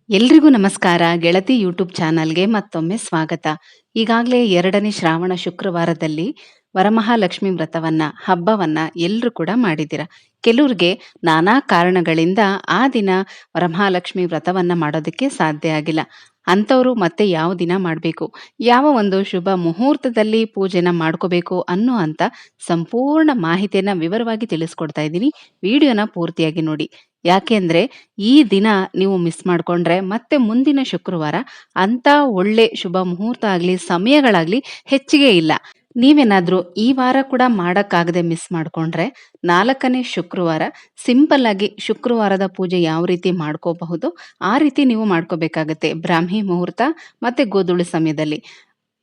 ಎಲ್ರಿಗೂ ನಮಸ್ಕಾರ. ಗೆಳತಿ ಯೂಟ್ಯೂಬ್ ಚಾನಲ್ಗೆ ಮತ್ತೊಮ್ಮೆ ಸ್ವಾಗತ. ಈಗಾಗಲೇ 2ನೇ ಶ್ರಾವಣ ಶುಕ್ರವಾರದಲ್ಲಿ ವರಮಹಾಲಕ್ಷ್ಮಿ ವ್ರತವನ್ನ, ಹಬ್ಬವನ್ನ ಎಲ್ರೂ ಕೂಡ ಮಾಡಿದ್ದೀರ. ಕೆಲವ್ರಿಗೆ ನಾನಾ ಕಾರಣಗಳಿಂದ ಆ ದಿನ ವರಮಹಾಲಕ್ಷ್ಮಿ ವ್ರತವನ್ನ ಮಾಡೋದಕ್ಕೆ ಸಾಧ್ಯ ಆಗಿಲ್ಲ. ಅಂಥವ್ರು ಮತ್ತೆ ಯಾವ ದಿನ ಮಾಡಬೇಕು, ಯಾವ ಒಂದು ಶುಭ ಮುಹೂರ್ತದಲ್ಲಿ ಪೂಜೆನ ಮಾಡ್ಕೋಬೇಕು ಅನ್ನೋ ಅಂತ ಸಂಪೂರ್ಣ ಮಾಹಿತಿಯನ್ನ ವಿವರವಾಗಿ ತಿಳಿಸ್ಕೊಡ್ತಾ ಇದ್ದೀನಿ. ವಿಡಿಯೋನ ಪೂರ್ತಿಯಾಗಿ ನೋಡಿ. ಯಾಕೆಂದ್ರೆ ಈ ದಿನ ನೀವು ಮಿಸ್ ಮಾಡ್ಕೊಂಡ್ರೆ ಮತ್ತೆ ಮುಂದಿನ ಶುಕ್ರವಾರ ಅಂತ ಒಳ್ಳೆ ಶುಭ ಮುಹೂರ್ತ ಆಗ್ಲಿ, ಸಮಯಗಳಾಗ್ಲಿ ಹೆಚ್ಚಿಗೆ ಇಲ್ಲ. ನೀವೇನಾದ್ರೂ ಈ ವಾರ ಕೂಡ ಮಾಡಕ್ಕಾಗದೆ ಮಿಸ್ ಮಾಡ್ಕೊಂಡ್ರೆ 4ನೇ ಶುಕ್ರವಾರ ಸಿಂಪಲ್ ಆಗಿ ಶುಕ್ರವಾರದ ಪೂಜೆ ಯಾವ ರೀತಿ ಮಾಡ್ಕೋಬಹುದು ಆ ರೀತಿ ನೀವು ಮಾಡ್ಕೋಬೇಕಾಗತ್ತೆ. ಬ್ರಾಹ್ಮಿ ಮುಹೂರ್ತ ಮತ್ತೆ ಗೋಧೂಳಿ ಸಮಯದಲ್ಲಿ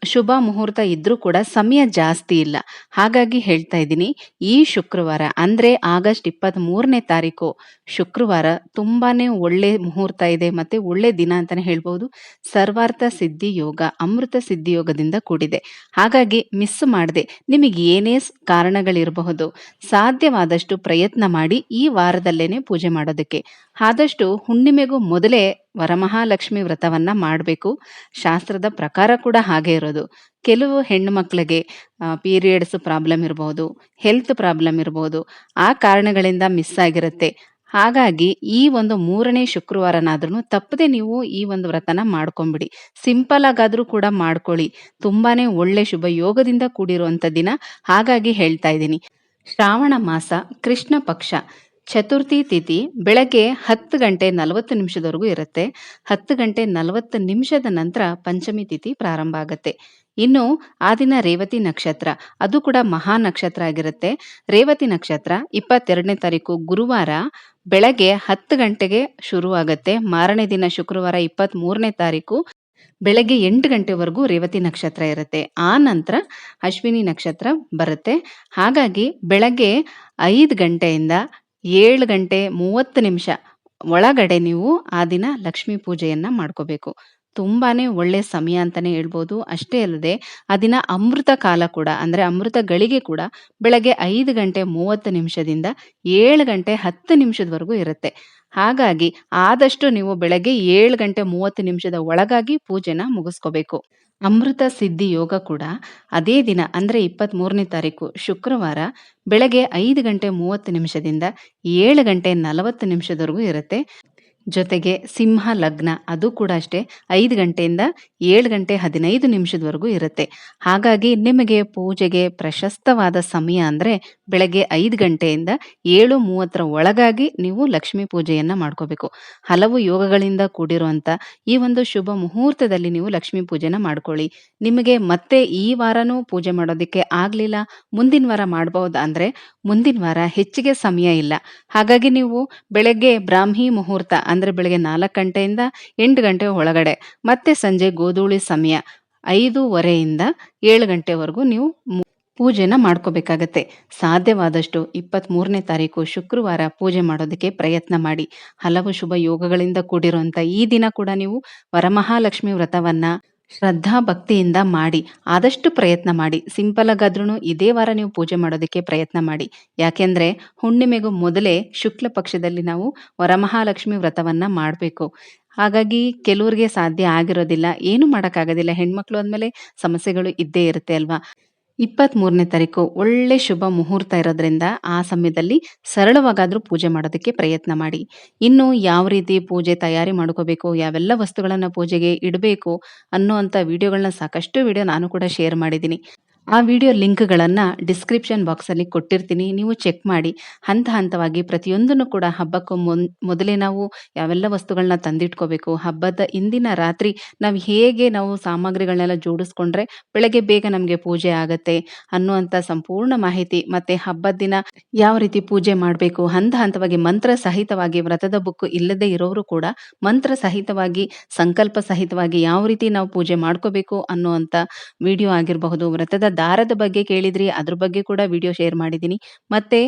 ಶುಭ ಮುಹೂರ್ತ ಇದ್ರೂ ಕೂಡ ಸಮಯ ಜಾಸ್ತಿ ಇಲ್ಲ. ಹಾಗಾಗಿ ಹೇಳ್ತಾ ಇದ್ದೀನಿ, ಈ ಶುಕ್ರವಾರ ಅಂದ್ರೆ ಆಗಸ್ಟ್ 23ನೇ ತಾರೀಕು ಶುಕ್ರವಾರ ತುಂಬಾನೇ ಒಳ್ಳೆ ಮುಹೂರ್ತ ಇದೆ, ಮತ್ತೆ ಒಳ್ಳೆ ದಿನ ಅಂತಾನೆ ಹೇಳ್ಬಹುದು. ಸರ್ವಾರ್ಥ ಸಿದ್ಧಿ ಯೋಗ, ಅಮೃತ ಸಿದ್ಧಿ ಯೋಗದಿಂದ ಕೂಡಿದೆ. ಹಾಗಾಗಿ ಮಿಸ್ ಮಾಡದೆ, ನಿಮಗೆ ಏನೇ ಕಾರಣಗಳಿರಬಹುದು, ಸಾಧ್ಯವಾದಷ್ಟು ಪ್ರಯತ್ನ ಮಾಡಿ ಈ ವಾರದಲ್ಲೇನೆ ಪೂಜೆ ಮಾಡೋದಕ್ಕೆ. ಆದಷ್ಟು ಹುಣ್ಣಿಮೆಗೂ ಮೊದಲೇ ವರಮಹಾಲಕ್ಷ್ಮಿ ವ್ರತವನ್ನ ಮಾಡಬೇಕು. ಶಾಸ್ತ್ರದ ಪ್ರಕಾರ ಕೂಡ ಹಾಗೆ ಇರೋದು. ಕೆಲವು ಹೆಣ್ಣು ಮಕ್ಕಳಿಗೆ ಪೀರಿಯಡ್ಸ್ ಪ್ರಾಬ್ಲಮ್ ಇರಬಹುದು, ಹೆಲ್ತ್ ಪ್ರಾಬ್ಲಮ್ ಇರಬಹುದು, ಆ ಕಾರಣಗಳಿಂದ ಮಿಸ್ ಆಗಿರುತ್ತೆ. ಹಾಗಾಗಿ ಈ ಒಂದು 3ನೇ ಶುಕ್ರವಾರನಾದ್ರೂ ತಪ್ಪದೆ ನೀವು ಈ ಒಂದು ವ್ರತನ ಮಾಡ್ಕೊಂಬಿಡಿ. ಸಿಂಪಲ್ ಆಗಾದ್ರೂ ಕೂಡ ಮಾಡ್ಕೊಳ್ಳಿ. ತುಂಬಾನೇ ಒಳ್ಳೆ ಶುಭ ಯೋಗದಿಂದ ಕೂಡಿರುವಂತ ದಿನ. ಹಾಗಾಗಿ ಹೇಳ್ತಾ ಇದ್ದೀನಿ, ಶ್ರಾವಣ ಮಾಸ ಕೃಷ್ಣ ಪಕ್ಷ ಚತುರ್ಥಿ ತಿಥಿ ಬೆಳಗ್ಗೆ 10 ಗಂಟೆ 40 ನಿಮಿಷದವರೆಗೂ ಇರುತ್ತೆ. 10 ಗಂಟೆ 40 ನಿಮಿಷದ ನಂತರ ಪಂಚಮಿ ತಿಥಿ ಪ್ರಾರಂಭ ಆಗುತ್ತೆ. ಇನ್ನು ಆ ದಿನ ರೇವತಿ ನಕ್ಷತ್ರ, ಅದು ಕೂಡ ಮಹಾ ನಕ್ಷತ್ರ ಆಗಿರುತ್ತೆ. ರೇವತಿ ನಕ್ಷತ್ರ 22ನೇ ತಾರೀಕು ಗುರುವಾರ ಬೆಳಗ್ಗೆ 10 ಗಂಟೆಗೆ ಶುರುವಾಗತ್ತೆ. ಮಾರನೇ ದಿನ ಶುಕ್ರವಾರ 23ನೇ ತಾರೀಕು ಬೆಳಗ್ಗೆ 8 ಗಂಟೆವರೆಗೂ ರೇವತಿ ನಕ್ಷತ್ರ ಇರುತ್ತೆ. ಆ ನಂತರ ಅಶ್ವಿನಿ ನಕ್ಷತ್ರ ಬರುತ್ತೆ. ಹಾಗಾಗಿ ಬೆಳಗ್ಗೆ 5 ಗಂಟೆಯಿಂದ 7 ಗಂಟೆ 30 ನಿಮಿಷ ಒಳಗಡೆ ನೀವು ಆ ದಿನ ಲಕ್ಷ್ಮೀ ಪೂಜೆಯನ್ನ ಮಾಡ್ಕೋಬೇಕು. ತುಂಬಾನೇ ಒಳ್ಳೆ ಸಮಯ ಅಂತಾನೆ ಹೇಳ್ಬೋದು. ಅಷ್ಟೇ ಅಲ್ಲದೆ ಆ ದಿನ ಅಮೃತ ಕಾಲ ಕೂಡ, ಅಂದ್ರೆ ಅಮೃತ ಗಳಿಗೆ ಕೂಡ ಬೆಳಗ್ಗೆ 5 ಗಂಟೆ 30 ನಿಮಿಷದಿಂದ 7 ಗಂಟೆ 10 ನಿಮಿಷದವರೆಗೂ ಇರುತ್ತೆ. ಹಾಗಾಗಿ ಆದಷ್ಟು ನೀವು ಬೆಳಗ್ಗೆ 7 ಗಂಟೆ 30 ನಿಮಿಷದ ಒಳಗಾಗಿ ಪೂಜೆನ ಮುಗಿಸ್ಕೋಬೇಕು. ಅಮೃತ ಸಿದ್ಧಿ ಯೋಗ ಕೂಡ ಅದೇ ದಿನ ಅಂದ್ರೆ 23ನೇ ತಾರೀಕು ಶುಕ್ರವಾರ ಬೆಳಗ್ಗೆ 5 ಗಂಟೆ 30 ನಿಮಿಷದಿಂದ 7 ಗಂಟೆ 40 ನಿಮಿಷದವರೆಗೂ ಇರುತ್ತೆ. ಜೊತೆಗೆ ಸಿಂಹ ಲಗ್ನ, ಅದು ಕೂಡ ಅಷ್ಟೇ 5 ಗಂಟೆಯಿಂದ 7 ಗಂಟೆ 15 ನಿಮಿಷದವರೆಗೂ ಇರುತ್ತೆ. ಹಾಗಾಗಿ ನಿಮಗೆ ಪೂಜೆಗೆ ಪ್ರಶಸ್ತವಾದ ಸಮಯ ಅಂದ್ರೆ ಬೆಳಗ್ಗೆ 5 ಗಂಟೆಯಿಂದ 7:30 ಒಳಗಾಗಿ ನೀವು ಲಕ್ಷ್ಮೀ ಪೂಜೆಯನ್ನ ಮಾಡ್ಕೋಬೇಕು. ಹಲವು ಯೋಗಗಳಿಂದ ಕೂಡಿರುವಂತ ಈ ಒಂದು ಶುಭ ಮುಹೂರ್ತದಲ್ಲಿ ನೀವು ಲಕ್ಷ್ಮೀ ಪೂಜೆನ ಮಾಡ್ಕೊಳ್ಳಿ. ನಿಮಗೆ ಮತ್ತೆ ಈ ವಾರನೂ ಪೂಜೆ ಮಾಡೋದಕ್ಕೆ ಆಗ್ಲಿಲ್ಲ, ಮುಂದಿನ ವಾರ ಮಾಡಬಹುದು ಅಂದ್ರೆ ಮುಂದಿನ ವಾರ ಹೆಚ್ಚಿಗೆ ಸಮಯ ಇಲ್ಲ. ಹಾಗಾಗಿ ನೀವು ಬೆಳಗ್ಗೆ ಬ್ರಾಹ್ಮಿ ಮುಹೂರ್ತ ಅಂದ್ರೆ ಬೆಳಗ್ಗೆ 4 ಗಂಟೆಯಿಂದ 8 ಗಂಟೆ ಒಳಗಡೆ, ಮತ್ತೆ ಸಂಜೆ ಗೋಧೂಳಿ ಸಮಯ 5:30ಯಿಂದ 7 ಗಂಟೆವರೆಗೂ ನೀವು ಪೂಜೆನ ಮಾಡ್ಕೋಬೇಕಾಗತ್ತೆ. ಸಾಧ್ಯವಾದಷ್ಟು 23ನೇ ತಾರೀಕು ಶುಕ್ರವಾರ ಪೂಜೆ ಮಾಡೋದಕ್ಕೆ ಪ್ರಯತ್ನ ಮಾಡಿ. ಹಲವು ಶುಭ ಯೋಗಗಳಿಂದ ಕೂಡಿರುವಂತ ಈ ದಿನ ಕೂಡ ನೀವು ವರಮಹಾಲಕ್ಷ್ಮಿ ವ್ರತವನ್ನ ಶ್ರದ್ಧಾ ಭಕ್ತಿಯಿಂದ ಮಾಡಿ. ಆದಷ್ಟು ಪ್ರಯತ್ನ ಮಾಡಿ. ಸಿಂಪಲ್ ಆಗಾದ್ರೂ ಇದೇ ವಾರ ನೀವು ಪೂಜೆ ಮಾಡೋದಕ್ಕೆ ಪ್ರಯತ್ನ ಮಾಡಿ. ಯಾಕೆಂದ್ರೆ ಹುಣ್ಣಿಮೆಗೂ ಮೊದಲೇ ಶುಕ್ಲ ಪಕ್ಷದಲ್ಲಿ ನಾವು ವರಮಹಾಲಕ್ಷ್ಮಿ ವ್ರತವನ್ನ ಮಾಡಬೇಕು. ಹಾಗಾಗಿ ಕೆಲವ್ರಿಗೆ ಸಾಧ್ಯ ಆಗಿರೋದಿಲ್ಲ, ಏನು ಮಾಡೋಕ್ಕಾಗೋದಿಲ್ಲ. ಹೆಣ್ಮಕ್ಳು ಅಂದಮೇಲೆ ಸಮಸ್ಯೆಗಳು ಇದ್ದೇ ಇರುತ್ತೆ ಅಲ್ವಾ. 23ನೇ ತಾರೀಕು ಒಳ್ಳೆ ಶುಭ ಮುಹೂರ್ತ ಇರೋದ್ರಿಂದ ಆ ಸಮಯದಲ್ಲಿ ಸರಳವಾಗಾದ್ರೂ ಪೂಜೆ ಮಾಡೋದಕ್ಕೆ ಪ್ರಯತ್ನ ಮಾಡಿ. ಇನ್ನು ಯಾವ ರೀತಿ ಪೂಜೆ ತಯಾರಿ ಮಾಡ್ಕೋಬೇಕು, ಯಾವೆಲ್ಲ ವಸ್ತುಗಳನ್ನ ಪೂಜೆಗೆ ಇಡಬೇಕು ಅನ್ನುವಂಥ ವಿಡಿಯೋಗಳನ್ನ ಸಾಕಷ್ಟು ವಿಡಿಯೋ ನಾನು ಕೂಡ ಶೇರ್ ಮಾಡಿದ್ದೀನಿ. ಆ ವಿಡಿಯೋ ಲಿಂಕ್ಗಳನ್ನು ಡಿಸ್ಕ್ರಿಪ್ಷನ್ ಬಾಕ್ಸಲ್ಲಿ ಕೊಟ್ಟಿರ್ತೀನಿ, ನೀವು ಚೆಕ್ ಮಾಡಿ. ಹಂತ ಹಂತವಾಗಿ ಪ್ರತಿಯೊಂದನ್ನು ಕೂಡ ಹಬ್ಬಕ್ಕೂ ಮೊದಲೇ ನಾವು ಯಾವೆಲ್ಲ ವಸ್ತುಗಳನ್ನ ತಂದಿಟ್ಕೋಬೇಕು, ಹಬ್ಬದ ಇಂದಿನ ರಾತ್ರಿ ನಾವು ಸಾಮಗ್ರಿಗಳನ್ನೆಲ್ಲ ಜೋಡಿಸ್ಕೊಂಡ್ರೆ ಬೆಳಗ್ಗೆ ಬೇಗ ನಮಗೆ ಪೂಜೆ ಆಗತ್ತೆ ಅನ್ನುವಂಥ ಸಂಪೂರ್ಣ ಮಾಹಿತಿ, ಮತ್ತೆ ಹಬ್ಬದ ದಿನ ಯಾವ ರೀತಿ ಪೂಜೆ ಮಾಡಬೇಕು, ಹಂತ ಹಂತವಾಗಿ ಮಂತ್ರ ಸಹಿತವಾಗಿ, ವ್ರತದ ಬುಕ್ ಇಲ್ಲದೆ ಇರೋರು ಕೂಡ ಮಂತ್ರ ಸಹಿತವಾಗಿ, ಸಂಕಲ್ಪ ಸಹಿತವಾಗಿ ಯಾವ ರೀತಿ ನಾವು ಪೂಜೆ ಮಾಡ್ಕೋಬೇಕು ಅನ್ನುವಂಥ ವಿಡಿಯೋ ಆಗಿರಬಹುದು. ವ್ರತದ ದಾರದ ಬಗ್ಗೆ ಕೇಳಿದ್ರಿ, ಅದ್ರ ಬಗ್ಗೆ ಕೂಡ ವಿಡಿಯೋ ಶೇರ್ ಮಾಡಿದ್ದೀನಿ. ಮತ್ತೆ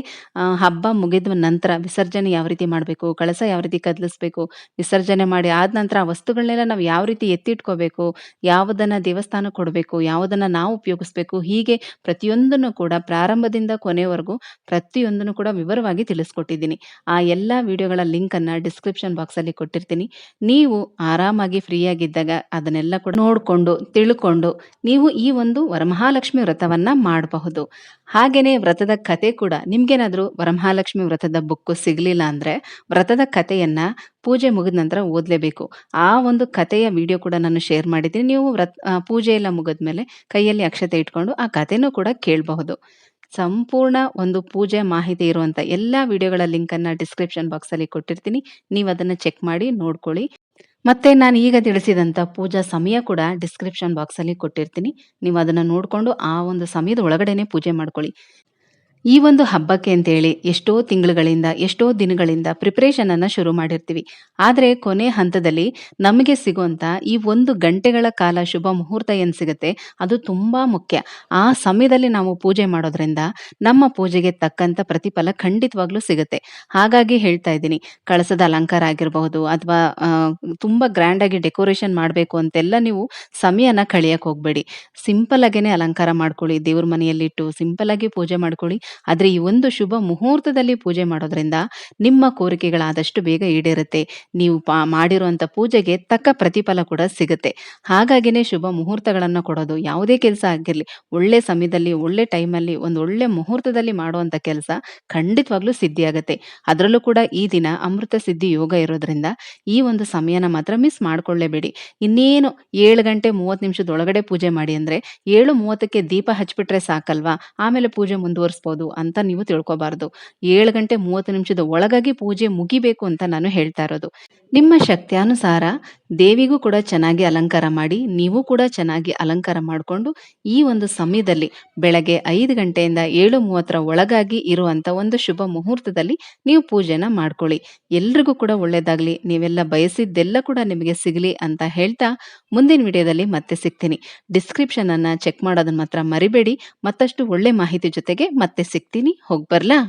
ಹಬ್ಬ ಮುಗಿದ ನಂತರ ವಿಸರ್ಜನೆ ಯಾವ ರೀತಿ ಮಾಡಬೇಕು, ಕಳಸ ಯಾವ ರೀತಿ ಕದಲಿಸ್ಬೇಕು, ವಿಸರ್ಜನೆ ಮಾಡಿ ಆದ ನಂತರ ಆ ವಸ್ತುಗಳನ್ನೆಲ್ಲ ನಾವು ಯಾವ ರೀತಿ ಎತ್ತಿಟ್ಕೋಬೇಕು, ಯಾವುದನ್ನ ದೇವಸ್ಥಾನಕ್ಕೆ ಕೊಡಬೇಕು, ಯಾವುದನ್ನ ನಾವು ಉಪಯೋಗಿಸ್ಬೇಕು, ಹೀಗೆ ಪ್ರತಿಯೊಂದನ್ನು ಕೂಡ ಪ್ರಾರಂಭದಿಂದ ಕೊನೆವರೆಗೂ ಪ್ರತಿಯೊಂದನ್ನು ಕೂಡ ವಿವರವಾಗಿ ತಿಳಿಸ್ಕೊಟ್ಟಿದ್ದೀನಿ. ಆ ಎಲ್ಲ ವಿಡಿಯೋಗಳ ಲಿಂಕನ್ನು ಡಿಸ್ಕ್ರಿಪ್ಷನ್ ಬಾಕ್ಸಲ್ಲಿ ಕೊಟ್ಟಿರ್ತೀನಿ. ನೀವು ಆರಾಮಾಗಿ ಫ್ರೀಯಾಗಿದ್ದಾಗ ಅದನ್ನೆಲ್ಲ ಕೂಡ ನೋಡಿಕೊಂಡು ತಿಳ್ಕೊಂಡು ನೀವು ಈ ಒಂದು ವರಮಹಾಲಕ್ಷ್ಮಿ ವ್ರತವನ್ನ ಮಾಡಬಹುದು. ಹಾಗೇನೆ ವ್ರತದ ಕತೆ ಕೂಡ ನಿಮ್ಗೇನಾದ್ರೂ ವರಮಹಾಲಕ್ಷ್ಮಿ ವ್ರತದ ಬುಕ್ಕು ಸಿಗ್ಲಿಲ್ಲ ಅಂದ್ರೆ ವ್ರತದ ಕಥೆಯನ್ನ ಪೂಜೆ ಮುಗಿದ ನಂತರ ಓದಲೇಬೇಕು. ಆ ಒಂದು ಕಥೆಯ ವಿಡಿಯೋ ಕೂಡ ನಾನು ಶೇರ್ ಮಾಡಿದ್ದೀನಿ. ನೀವು ಪೂಜೆ ಎಲ್ಲ ಮುಗಿದ್ಮೇಲೆ ಕೈಯಲ್ಲಿ ಅಕ್ಷತೆ ಇಟ್ಕೊಂಡು ಆ ಕಥೆನೂ ಕೂಡ ಕೇಳಬಹುದು. ಸಂಪೂರ್ಣ ಒಂದು ಪೂಜೆ ಮಾಹಿತಿ ಇರುವಂತ ಎಲ್ಲಾ ವಿಡಿಯೋಗಳ ಲಿಂಕನ್ನ ಡಿಸ್ಕ್ರಿಪ್ಷನ್ ಬಾಕ್ಸಲ್ಲಿ ಕೊಟ್ಟಿರ್ತೀನಿ. ನೀವು ಅದನ್ನ ಚೆಕ್ ಮಾಡಿ ನೋಡ್ಕೊಳ್ಳಿ. ಮತ್ತೆ ನಾನು ಈಗ ತಿಳಿಸಿದಂಥ ಪೂಜಾ ಸಮಯ ಕೂಡ ಡಿಸ್ಕ್ರಿಪ್ಷನ್ ಬಾಕ್ಸಲ್ಲಿ ಕೊಟ್ಟಿರ್ತೀನಿ. ನೀವು ಅದನ್ನ ನೋಡ್ಕೊಂಡು ಆ ಒಂದು ಸಮಯದ ಒಳಗಡೆನೆ ಪೂಜೆ ಮಾಡ್ಕೊಳ್ಳಿ. ಈ ಒಂದು ಹಬ್ಬಕ್ಕೆ ಅಂತೇಳಿ ಎಷ್ಟೋ ತಿಂಗಳುಗಳಿಂದ, ಎಷ್ಟೋ ದಿನಗಳಿಂದ ಪ್ರಿಪರೇಷನ್ ಅನ್ನ ಶುರು ಮಾಡಿರ್ತೀವಿ. ಆದ್ರೆ ಕೊನೆ ಹಂತದಲ್ಲಿ ನಮಗೆ ಸಿಗುವಂತ ಈ 1 ಗಂಟೆಗಳ ಕಾಲ ಶುಭ ಮುಹೂರ್ತ ಏನ್ ಸಿಗುತ್ತೆ, ಅದು ತುಂಬಾ ಮುಖ್ಯ. ಆ ಸಮಯದಲ್ಲಿ ನಾವು ಪೂಜೆ ಮಾಡೋದ್ರಿಂದ ನಮ್ಮ ಪೂಜೆಗೆ ತಕ್ಕಂತ ಪ್ರತಿಫಲ ಖಂಡಿತವಾಗ್ಲೂ ಸಿಗುತ್ತೆ. ಹಾಗಾಗಿ ಹೇಳ್ತಾ ಇದ್ದೀನಿ, ಕಳಸದ ಅಲಂಕಾರ ಆಗಿರಬಹುದು ಅಥವಾ ತುಂಬಾ ಗ್ರ್ಯಾಂಡ್ ಆಗಿ ಡೆಕೋರೇಷನ್ ಮಾಡಬೇಕು ಅಂತೆಲ್ಲ ನೀವು ಸಮಯನ ಕಳಿಯಕ್ ಹೋಗ್ಬೇಡಿ. ಸಿಂಪಲ್ ಆಗೇನೆ ಅಲಂಕಾರ ಮಾಡ್ಕೊಳ್ಳಿ. ದೇವ್ರ ಮನೆಯಲ್ಲಿಟ್ಟು ಸಿಂಪಲ್ ಆಗಿ ಪೂಜೆ ಮಾಡ್ಕೊಳ್ಳಿ. ಆದ್ರೆ ಈ ಒಂದು ಶುಭ ಮುಹೂರ್ತದಲ್ಲಿ ಪೂಜೆ ಮಾಡೋದ್ರಿಂದ ನಿಮ್ಮ ಕೋರಿಕೆಗಳಾದಷ್ಟು ಬೇಗ ಈಡೇರುತ್ತೆ. ನೀವು ಮಾಡಿರುವಂತ ಪೂಜೆಗೆ ತಕ್ಕ ಪ್ರತಿಫಲ ಕೂಡ ಸಿಗುತ್ತೆ. ಹಾಗಾಗಿನೇ ಶುಭ ಮುಹೂರ್ತಗಳನ್ನ ಕೊಡೋದು. ಯಾವುದೇ ಕೆಲಸ ಆಗಿರ್ಲಿ, ಒಳ್ಳೆ ಸಮಯದಲ್ಲಿ, ಒಳ್ಳೆ ಟೈಮಲ್ಲಿ, ಒಂದು ಒಳ್ಳೆ ಮುಹೂರ್ತದಲ್ಲಿ ಮಾಡುವಂತ ಕೆಲಸ ಖಂಡಿತವಾಗ್ಲೂ ಸಿದ್ಧಿಯಾಗತ್ತೆ. ಅದರಲ್ಲೂ ಕೂಡ ಈ ದಿನ ಅಮೃತ ಸಿದ್ಧಿ ಯೋಗ ಇರೋದ್ರಿಂದ ಈ ಒಂದು ಸಮಯನ ಮಾತ್ರ ಮಿಸ್ ಮಾಡ್ಕೊಳ್ಳೇಬೇಡಿ. ಇನ್ನೇನು 7 ಗಂಟೆ 30 ನಿಮಿಷದೊಳಗಡೆ ಪೂಜೆ ಮಾಡಿ ಅಂದ್ರೆ 7:30ಕ್ಕೆ ದೀಪ ಹಚ್ಬಿಟ್ರೆ ಸಾಕಲ್ವಾ, ಆಮೇಲೆ ಪೂಜೆ ಮುಂದುವರಿಸಬಹುದು ಅಂತ ನೀವು ತಿಳ್ಕೊಬಾರ್ದು. 7 ಗಂಟೆ 30 ನಿಮಿಷದ ಒಳಗಾಗಿ ಪೂಜೆ ಮುಗಿಬೇಕು ಅಂತ ನಾನು ಹೇಳ್ತಾ ಇರೋದು. ನಿಮ್ಮ ಶಕ್ತ್ಯಾನುಸಾರ ದೇವಿಗೂ ಕೂಡ ಚೆನ್ನಾಗಿ ಅಲಂಕಾರ ಮಾಡಿ, ನೀವು ಕೂಡ ಚೆನ್ನಾಗಿ ಅಲಂಕಾರ ಮಾಡಿಕೊಂಡು ಈ ಒಂದು ಸಮಯದಲ್ಲಿ ಬೆಳಗ್ಗೆ 5 ಗಂಟೆಯಿಂದ 7:30 ಒಳಗಾಗಿ ಇರುವಂತ ಒಂದು ಶುಭ ಮುಹೂರ್ತದಲ್ಲಿ ನೀವು ಪೂಜೆನ ಮಾಡ್ಕೊಳ್ಳಿ. ಎಲ್ರಿಗೂ ಕೂಡ ಒಳ್ಳೇದಾಗ್ಲಿ, ನೀವೆಲ್ಲ ಬಯಸಿದ್ದೆಲ್ಲ ಕೂಡ ನಿಮಗೆ ಸಿಗಲಿ ಅಂತ ಹೇಳ್ತಾ ಮುಂದಿನ ವಿಡಿಯೋದಲ್ಲಿ ಮತ್ತೆ ಸಿಗ್ತೀನಿ. ಡಿಸ್ಕ್ರಿಪ್ಷನ್ ಅನ್ನ ಚೆಕ್ ಮಾಡೋದನ್ನ ಮಾತ್ರ ಮರಿಬೇಡಿ. ಮತ್ತಷ್ಟು ಒಳ್ಳೆ ಮಾಹಿತಿ ಜೊತೆಗೆ ಮತ್ತೆ ಸಿಗ್ತೀನಿ. ಹೋಗ್ಬರ್ಲಾ?